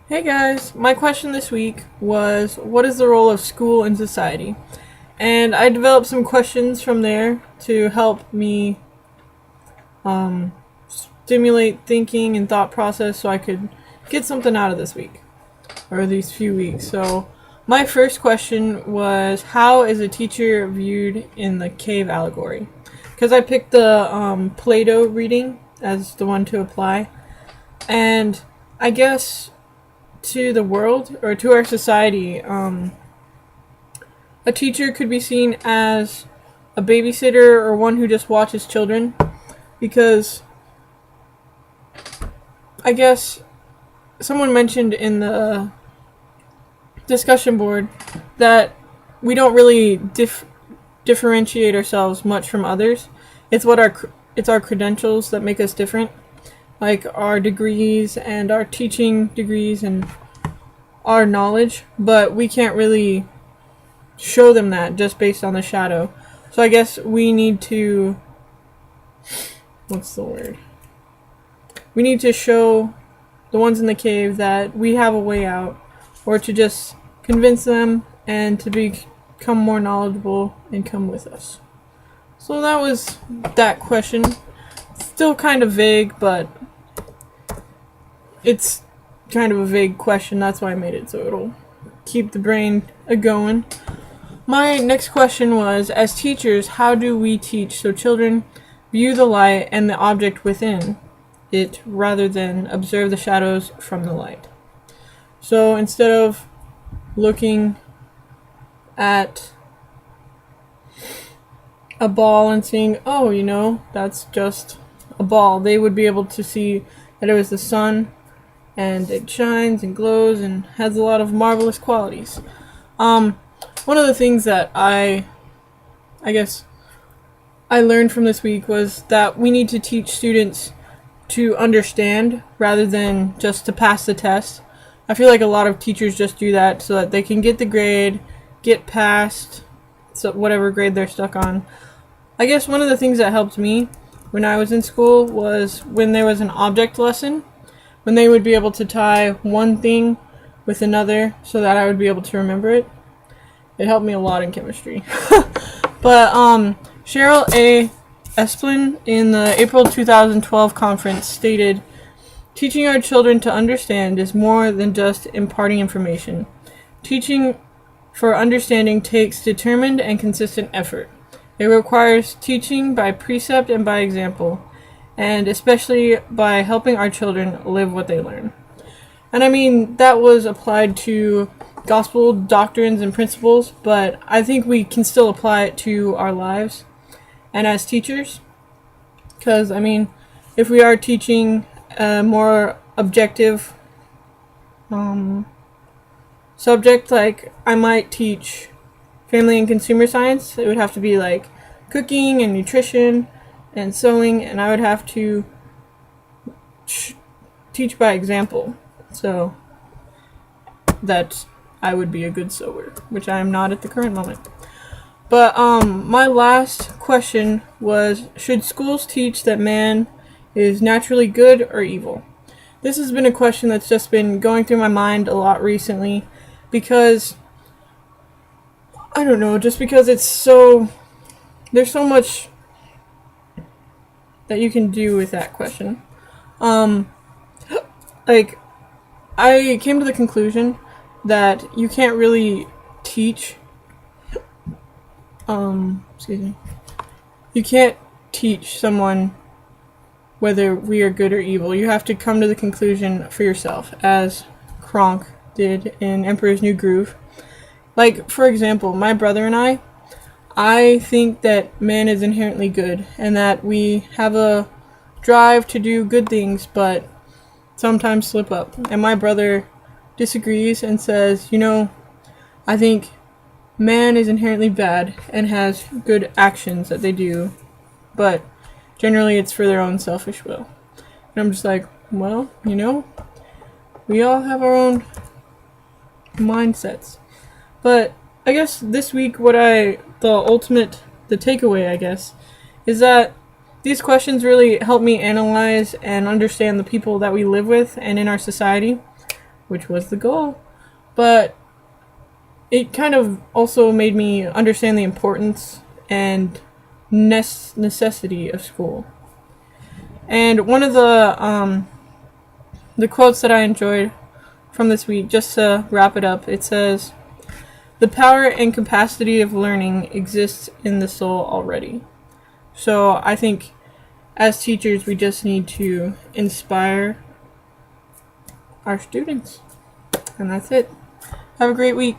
Hey guys, my question this week was what is the role of school in society? And I developed some questions from there to help me stimulate thinking and thought process so I could get something out of this week or these few weeks. So, my first question was how is a teacher viewed in the cave allegory? Because I picked the Plato reading as the one to apply. And I guess to the world or to our society, a teacher could be seen as a babysitter or one who just watches children because I guess someone mentioned in the discussion board that we don't really differentiate ourselves much from others. It's our credentials that make us different, like our degrees and our teaching degrees and our knowledge, but we can't really show them that just based on the shadow. So I guess we need to what's the word? We need to show the ones in the cave that we have a way out, or to just convince them and to become more knowledgeable and come with us. So that was that question. Still kind of vague, but it's kind of a vague question. That's why I made it, so it'll keep the brain a-going. My next question was, as teachers, how do we teach so children view the light and the object within it rather than observe the shadows from the light? So instead of looking at a ball and seeing, oh, that's just a ball, they would be able to see that it was the sun and it shines and glows and has a lot of marvelous qualities. One of the things that I guess I learned from this week was that we need to teach students to understand rather than just to pass the test. I feel like a lot of teachers just do that so that they can get the grade, get past whatever grade they're stuck on. I guess one of the things that helped me when I was in school was when there was an object lesson, when they would be able to tie one thing with another so that I would be able to remember it. It helped me a lot in chemistry. But Cheryl A. Esplin in the April 2012 conference stated, teaching our children to understand is more than just imparting information. Teaching for understanding takes determined and consistent effort. It requires teaching by precept and by example, and especially by helping our children live what they learn. And I mean, that was applied to gospel doctrines and principles, but I think we can still apply it to our lives and as teachers. Because, I mean, if we are teaching a more objective subject, like I might teach family and consumer science, it would have to be like cooking and nutrition and sewing, and I would have to teach by example, so that I would be a good sewer, which I am not at the current moment. But my last question was, should schools teach that man is naturally good or evil? This has been a question that's just been going through my mind a lot recently because, I don't know, just because there's so much that you can do with that question. Like, I came to the conclusion that you can't really teach, you can't teach someone whether we are good or evil. You have to come to the conclusion for yourself, as Kronk did in Emperor's New Groove. Like, for example, my brother and I think that man is inherently good, and that we have a drive to do good things, but sometimes slip up. And my brother disagrees and says, I think man is inherently bad and has good actions that they do, but generally it's for their own selfish will. And I'm just like, well, we all have our own mindsets. But I guess this week the takeaway, I guess, is that these questions really help me analyze and understand the people that we live with and in our society. which was the goal. But it kind of also made me understand the importance and necessity of school. And one of the quotes that I enjoyed from this week, just to wrap it up, it says, "The power and capacity of learning exists in the soul already." So I think as teachers, we just need to inspire our students. And that's it. Have a great week.